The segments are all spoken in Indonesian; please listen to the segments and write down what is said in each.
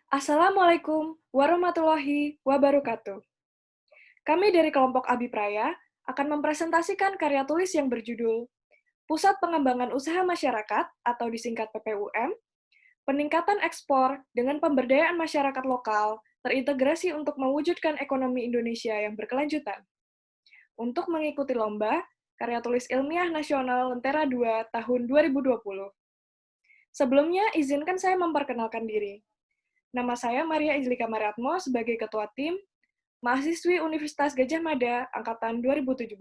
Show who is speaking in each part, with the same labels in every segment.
Speaker 1: Assalamualaikum warahmatullahi wabarakatuh. Kami dari kelompok Abipraya akan mempresentasikan karya tulis yang berjudul Pusat Pengembangan Usaha Masyarakat atau disingkat PPUM, peningkatan ekspor dengan pemberdayaan masyarakat lokal terintegrasi untuk mewujudkan ekonomi Indonesia yang berkelanjutan. Untuk mengikuti lomba, karya tulis ilmiah nasional Lentera 2 tahun 2020. Sebelumnya, izinkan saya memperkenalkan diri. Nama saya Maria Izlika Mariatmo sebagai Ketua Tim, mahasiswi Universitas Gadjah Mada, Angkatan 2017.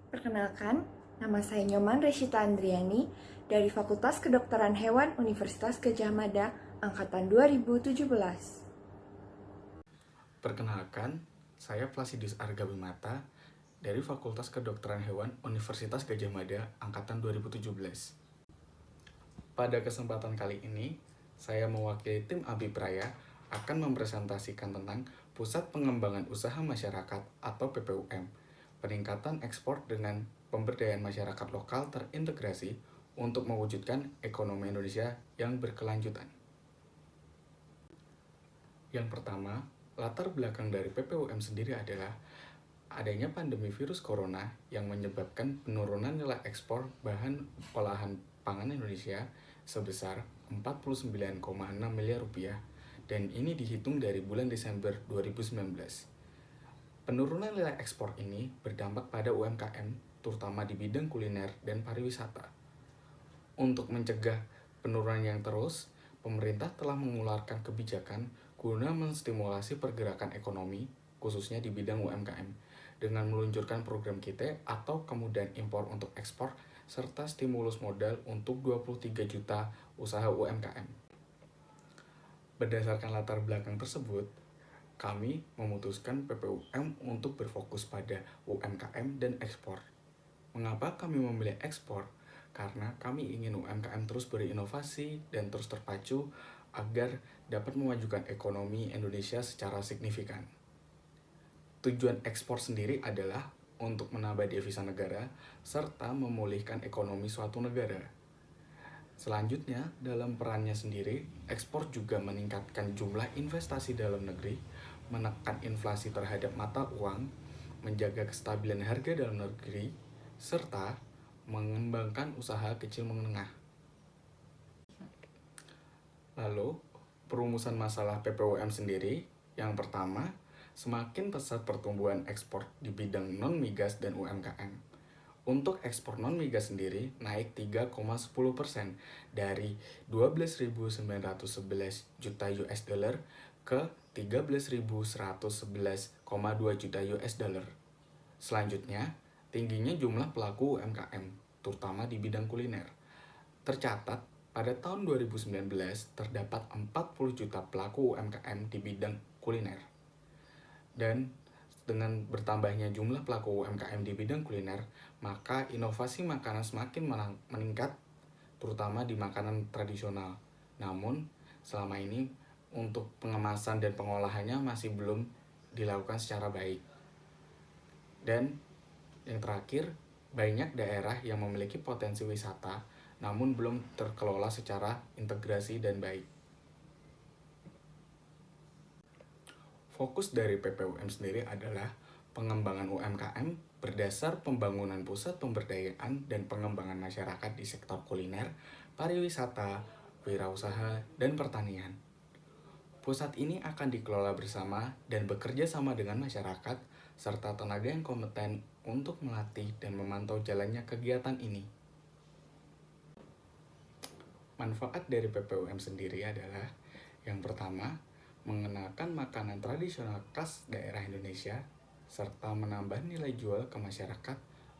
Speaker 2: Perkenalkan, nama saya Nyoman Reshita Andriani dari Fakultas Kedokteran Hewan Universitas Gadjah Mada, Angkatan 2017.
Speaker 3: Perkenalkan, saya Plasidus Arga Wimata dari Fakultas Kedokteran Hewan Universitas Gadjah Mada Angkatan 2017. Pada kesempatan kali ini, saya mewakili tim Abipraya akan mempresentasikan tentang Pusat Pengembangan Usaha Masyarakat atau PPUM, peningkatan ekspor dengan pemberdayaan masyarakat lokal terintegrasi untuk mewujudkan ekonomi Indonesia yang berkelanjutan. Yang pertama, latar belakang dari PPUM sendiri adalah adanya pandemi virus corona yang menyebabkan penurunan nilai ekspor bahan olahan pangan Indonesia sebesar 49,6 miliar rupiah dan ini dihitung dari bulan Desember 2019. Penurunan nilai ekspor ini berdampak pada UMKM, terutama di bidang kuliner dan pariwisata. Untuk mencegah penurunan yang terus, pemerintah telah mengeluarkan kebijakan guna menstimulasi pergerakan ekonomi, khususnya di bidang UMKM, dengan meluncurkan program KITE atau kemudahan impor untuk ekspor, serta stimulus modal untuk 23 juta usaha UMKM. Berdasarkan latar belakang tersebut, kami memutuskan PPUM untuk berfokus pada UMKM dan ekspor. Mengapa kami memilih ekspor? Karena kami ingin UMKM terus berinovasi dan terus terpacu agar dapat memajukan ekonomi Indonesia secara signifikan. Tujuan ekspor sendiri adalah untuk menambah devisa negara serta memulihkan ekonomi suatu negara. Selanjutnya, dalam perannya sendiri, ekspor juga meningkatkan jumlah investasi dalam negeri, menekan inflasi terhadap mata uang, menjaga kestabilan harga dalam negeri, serta mengembangkan usaha kecil menengah. Lalu, perumusan masalah PPUM sendiri, yang pertama, semakin pesat pertumbuhan ekspor di bidang non-migas dan UMKM. Untuk ekspor non-migas sendiri naik 3,10% dari 12.911 juta US dollar ke 13.111,2 juta US dollar. Selanjutnya, tingginya jumlah pelaku UMKM, terutama di bidang kuliner. Tercatat, pada tahun 2019 terdapat 40 juta pelaku UMKM di bidang kuliner. Dan dengan bertambahnya jumlah pelaku UMKM di bidang kuliner, maka inovasi makanan semakin meningkat, terutama di makanan tradisional. Namun, selama ini untuk pengemasan dan pengolahannya masih belum dilakukan secara baik. Dan yang terakhir, banyak daerah yang memiliki potensi wisata, namun belum terkelola secara integrasi dan baik. Fokus dari PPUM sendiri adalah pengembangan UMKM berdasar pembangunan pusat pemberdayaan dan pengembangan masyarakat di sektor kuliner, pariwisata, wirausaha, dan pertanian. Pusat ini akan dikelola bersama dan bekerja sama dengan masyarakat serta tenaga yang kompeten untuk melatih dan memantau jalannya kegiatan ini. Manfaat dari PPUM sendiri adalah yang pertama, mengenalkan makanan tradisional khas daerah Indonesia serta menambah nilai jual ke masyarakat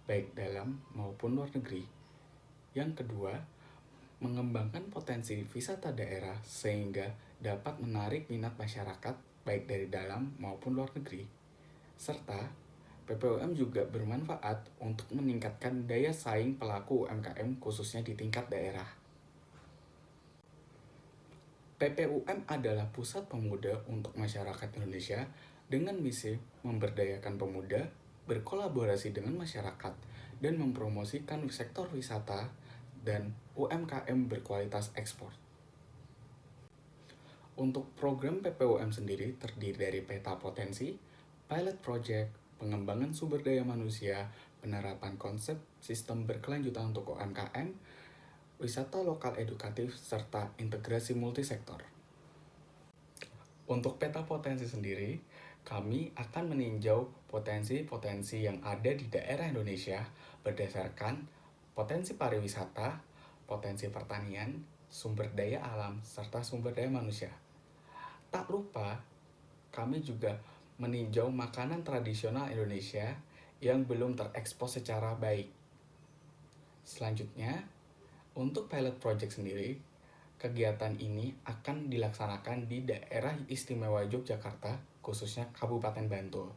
Speaker 3: baik dalam maupun luar negeri. Yang kedua, mengembangkan potensi wisata daerah sehingga dapat menarik minat masyarakat baik dari dalam maupun luar negeri. Serta PPUM juga bermanfaat untuk meningkatkan daya saing pelaku UMKM khususnya di tingkat daerah. PPUM adalah pusat pemuda untuk masyarakat Indonesia dengan misi memberdayakan pemuda, berkolaborasi dengan masyarakat, dan mempromosikan sektor wisata dan UMKM berkualitas ekspor. Untuk program PPUM sendiri terdiri dari peta potensi, pilot project, pengembangan sumber daya manusia, penerapan konsep sistem berkelanjutan untuk UMKM, wisata lokal edukatif, serta integrasi multisektor. Untuk peta potensi sendiri, kami akan meninjau potensi-potensi yang ada di daerah Indonesia berdasarkan potensi pariwisata, potensi pertanian, sumber daya alam, serta sumber daya manusia. Tak lupa, kami juga meninjau makanan tradisional Indonesia yang belum terekspos secara baik. Selanjutnya, untuk pilot project sendiri, kegiatan ini akan dilaksanakan di daerah istimewa Yogyakarta, khususnya Kabupaten Bantul.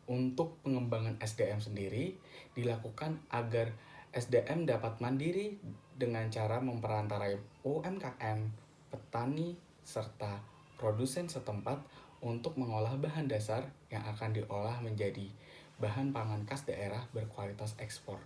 Speaker 3: Untuk pengembangan SDM sendiri dilakukan agar SDM dapat mandiri dengan cara memperantarai UMKM, petani, serta produsen setempat untuk mengolah bahan dasar yang akan diolah menjadi bahan pangan khas daerah berkualitas ekspor.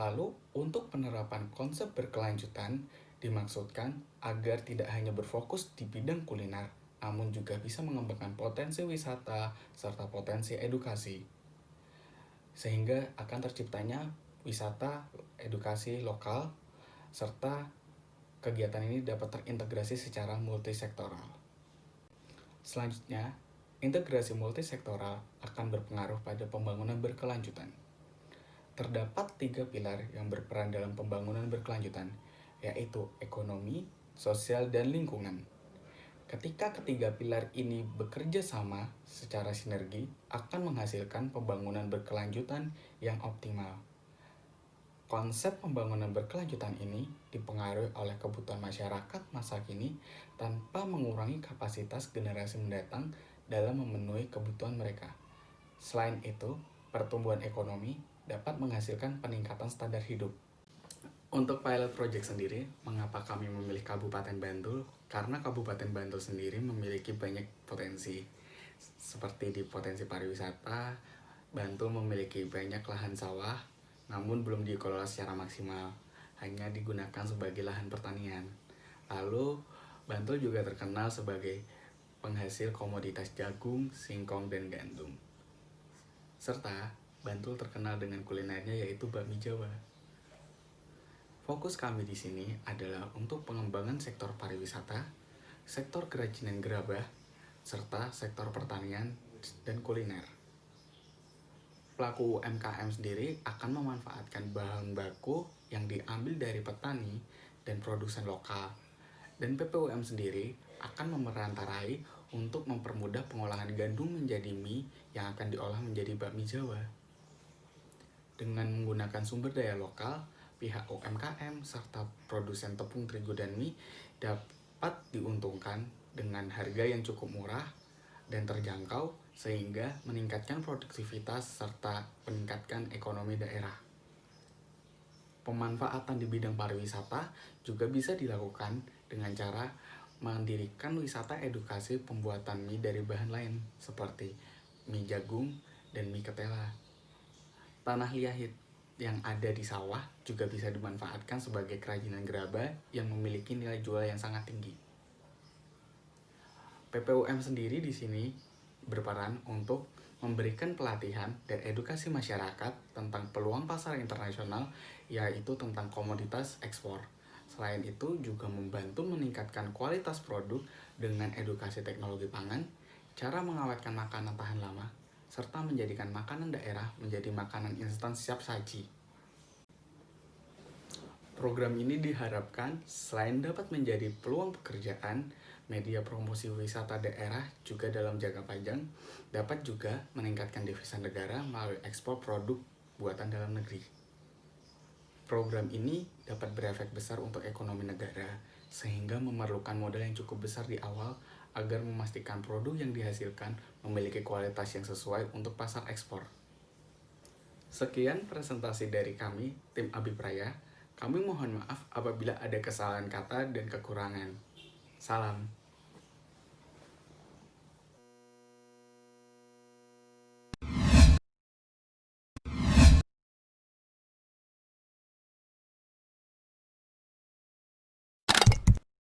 Speaker 3: Lalu, untuk penerapan konsep berkelanjutan dimaksudkan agar tidak hanya berfokus di bidang kuliner, namun juga bisa mengembangkan potensi wisata serta potensi edukasi. Sehingga akan terciptanya wisata edukasi lokal serta kegiatan ini dapat terintegrasi secara multisektoral. Selanjutnya, integrasi multisektoral akan berpengaruh pada pembangunan berkelanjutan. Terdapat 3 pilar yang berperan dalam pembangunan berkelanjutan, yaitu ekonomi, sosial, dan lingkungan. Ketika ketiga pilar ini bekerja sama secara sinergi, akan menghasilkan pembangunan berkelanjutan yang optimal. Konsep pembangunan berkelanjutan ini dipengaruhi oleh kebutuhan masyarakat masa kini tanpa mengurangi kapasitas generasi mendatang dalam memenuhi kebutuhan mereka. Selain itu, pertumbuhan ekonomi dapat menghasilkan peningkatan standar hidup. Untuk pilot project sendiri, mengapa kami memilih Kabupaten Bantul? Karena Kabupaten Bantul sendiri memiliki banyak potensi. Seperti di potensi pariwisata, Bantul memiliki banyak lahan sawah, namun belum dikelola secara maksimal, hanya digunakan sebagai lahan pertanian. Lalu, Bantul juga terkenal sebagai penghasil komoditas jagung, singkong, dan gandum. Serta, Bantul terkenal dengan kulinernya yaitu bakmi Jawa. Fokus kami di sini adalah untuk pengembangan sektor pariwisata, sektor kerajinan gerabah, serta sektor pertanian dan kuliner. Pelaku UMKM sendiri akan memanfaatkan bahan baku yang diambil dari petani dan produsen lokal. Dan PPUM sendiri akan memerantarai untuk mempermudah pengolahan gandum menjadi mie yang akan diolah menjadi bakmi Jawa. Dengan menggunakan sumber daya lokal, pihak UMKM serta produsen tepung terigu dan mie dapat diuntungkan dengan harga yang cukup murah dan terjangkau sehingga meningkatkan produktivitas serta meningkatkan ekonomi daerah. Pemanfaatan di bidang pariwisata juga bisa dilakukan dengan cara mendirikan wisata edukasi pembuatan mie dari bahan lain seperti mie jagung dan mie ketela. Tanah liat yang ada di sawah juga bisa dimanfaatkan sebagai kerajinan gerabah yang memiliki nilai jual yang sangat tinggi. PPUM sendiri di sini berperan untuk memberikan pelatihan dan edukasi masyarakat tentang peluang pasar internasional, yaitu tentang komoditas ekspor. Selain itu juga membantu meningkatkan kualitas produk dengan edukasi teknologi pangan, cara mengawetkan makanan tahan lama, serta menjadikan makanan daerah menjadi makanan instan siap saji. Program ini diharapkan selain dapat menjadi peluang pekerjaan, media promosi wisata daerah juga dalam jangka panjang dapat juga meningkatkan devisa negara melalui ekspor produk buatan dalam negeri. Program ini dapat berefek besar untuk ekonomi negara, sehingga memerlukan modal yang cukup besar di awal agar memastikan produk yang dihasilkan memiliki kualitas yang sesuai untuk pasar ekspor. Sekian presentasi dari kami, tim Abipraya. Kami mohon maaf apabila ada kesalahan kata dan kekurangan. Salam.